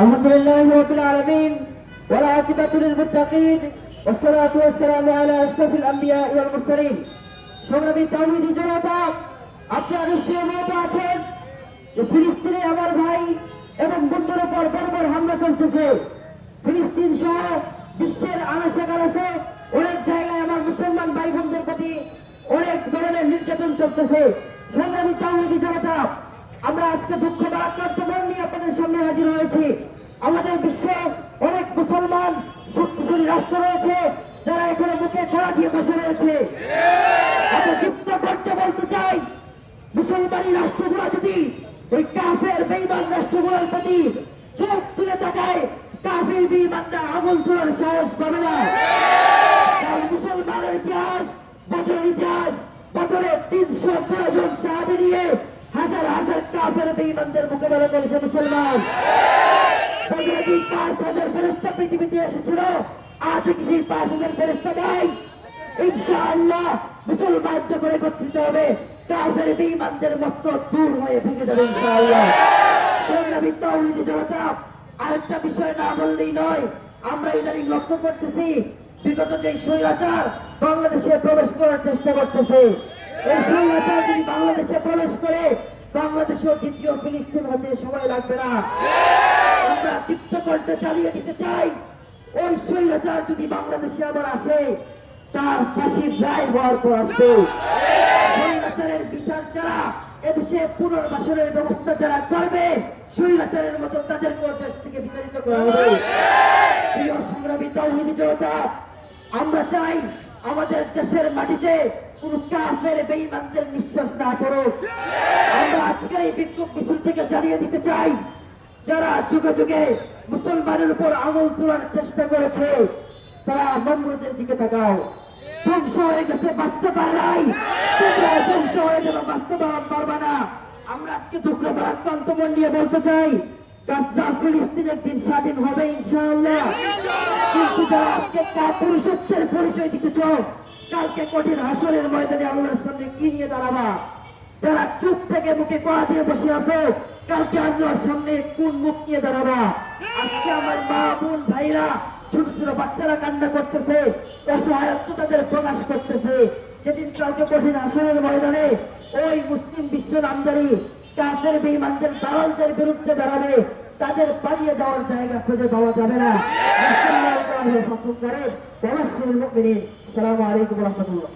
আলহামদুলিল্লাহি রাব্বিল আলামিন ওয়াল আকিবাতু লিল মুত্তাকিন ওয়াসসালাতু ওয়াসসালামু আলা আশরাফিল আম্বিয়া ওয়াল মুরসালিন। সংগ্রামী তাওহীদি জনতা, আপনারা নিশ্চয়ই অবগত আছেন যে ফিলিস্তিনে আমার ভাই এবং বন্ধুর উপর বর্বর হামলা চলতেছে। ফিলিস্তিন সহ বিশ্বের আনাচে কানাচে অনেক জায়গায় আমার মুসলমান ভাই বোনদের প্রতি অনেক ধরনের নির্যাতন চলতেছে। সংগ্রামী তাওহীদি জনতা, আমরা আজকে দুঃখ ভারাক্রান্ত মন নিয়ে আপনাদের সামনে হাজির হয়েছি। আমাদের বিশ্বে অনেক মুসলমান শক্তিশালী রাষ্ট্র রয়েছে যারা এখানে মুখে কড়া দিয়ে বসে রয়েছে। আমরা যুক্ত করতে বলতে চাই, মুসলমানি রাষ্ট্রগুলো যদি ওই কাফের বেঈমান রাষ্ট্রগুলোর প্রতি চোখ তুলে তাকায়, কাফের বেঈমানরা আঙুল তোলার সাহস পাবে না। মুসলমানের ইতিহাস, বদরের ইতিহাস, বদরে ৩১৩ জন সাহাবী নিয়ে হাজার হাজার কাফের বেঈমানদের মোকাবেলা করেছে মুসলমান। বদরে ৫,০০০ ফেরেশতা পৃথিবীতে এসেছিল, আজও কি সেই ৫,০০০ ফেরেশতা নাই? ইনশাআল্লাহ মুসলমান যখন একত্রিত হবে, কাফের বেঈমানদের মস্ত দূর হয়ে ভেঙে যাবে ইনশাআল্লাহ। সংগ্রামী তাওহীদি জনতা, আরেকটা বিষয় না বললেই নয়। আমরা ইদানিং লক্ষ্য করতেছি বিগত যে স্বৈরাচার বাংলাদেশে প্রবেশ করার চেষ্টা করতেছে, এই স্বৈরাচার যদি বাংলাদেশে প্রবেশ করে, বাংলাদেশেও দ্বিতীয় ফিলিস্তিন হতে সময় লাগবে না। আমরা দীপ্ত কণ্ঠে চালিয়ে দিতে চাই, ওই স্বৈরাচার যদি বাংলাদেশে আবার আসে, তার ফাঁসির রায় হওয়ার পর আসবে। স্বৈরাচারের বিচার যারা এদেশে পুনর্বাসনের ব্যবস্থা যারা করবে, স্বৈরাচারের মতো তাদেরকেও দেশ থেকে বিতাড়িত করা হবে। প্রিয় সংগ্রামী তাওহীদি জনতা, আমরা চাই আমাদের দেশের মাটিতে কোন কাফের বেঈমানদের নিঃশ্বাস না পড়ুক। আমরা আজকের এই বিক্ষোভ মিছিল থেকে জানিয়ে দিতে চাই, যারা যুগে যুগে মুসলমানের উপর আঙুল তোলার চেষ্টা করেছে, তারা নমরুদের দিকে তাকাও। ধ্বংস হয়ে গেছে, বাঁচতে পারে নাই, তোমরা ধ্বংস হয়ে যাবে, বাঁচতে পারবে না। আমরা আজকে দুঃখ ভারাক্রান্ত মন নিয়ে বলতে চাই, গাজা ফিলিস্তিন একদিন স্বাধীন হবে ইনশাআল্লাহ। কিন্তু যারা আজকে কাপুরুষত্বের পরিচয় দিতেছ, কালকে কঠিন হাসরের ময়দানে আল্লাহর সামনে কি নিয়ে দাঁড়াবা? যারা চুপ থেকে মুখে কড়া দিয়ে বসে আছো, কালকে আল্লাহর সামনে কোন মুখ নিয়ে দাঁড়াবা? আজকে আমার মা বোন ভাইরা, ছোট ছোট বাচ্চারা কান্না করতেছে, অসহায়ত্ব তাদের প্রকাশ করতেছে। যেদিন কালকে কঠিন হাসরের ময়দানে ওই মুসলিম বিশ্ব নামদারি কাফের বেঈমানদের দালালদের বিরুদ্ধে দাঁড়াবে, তাদের পালিয়ে যাওয়ার জায়গা খুঁজে পাওয়া যাবে না। আসসালামু আলাইকুম ওয়া রাহমাতুল্লাহি ওয়া বারাকাতুহু। আসসালামু আলাইকুম ওয়া রাহমাতুল্লাহ।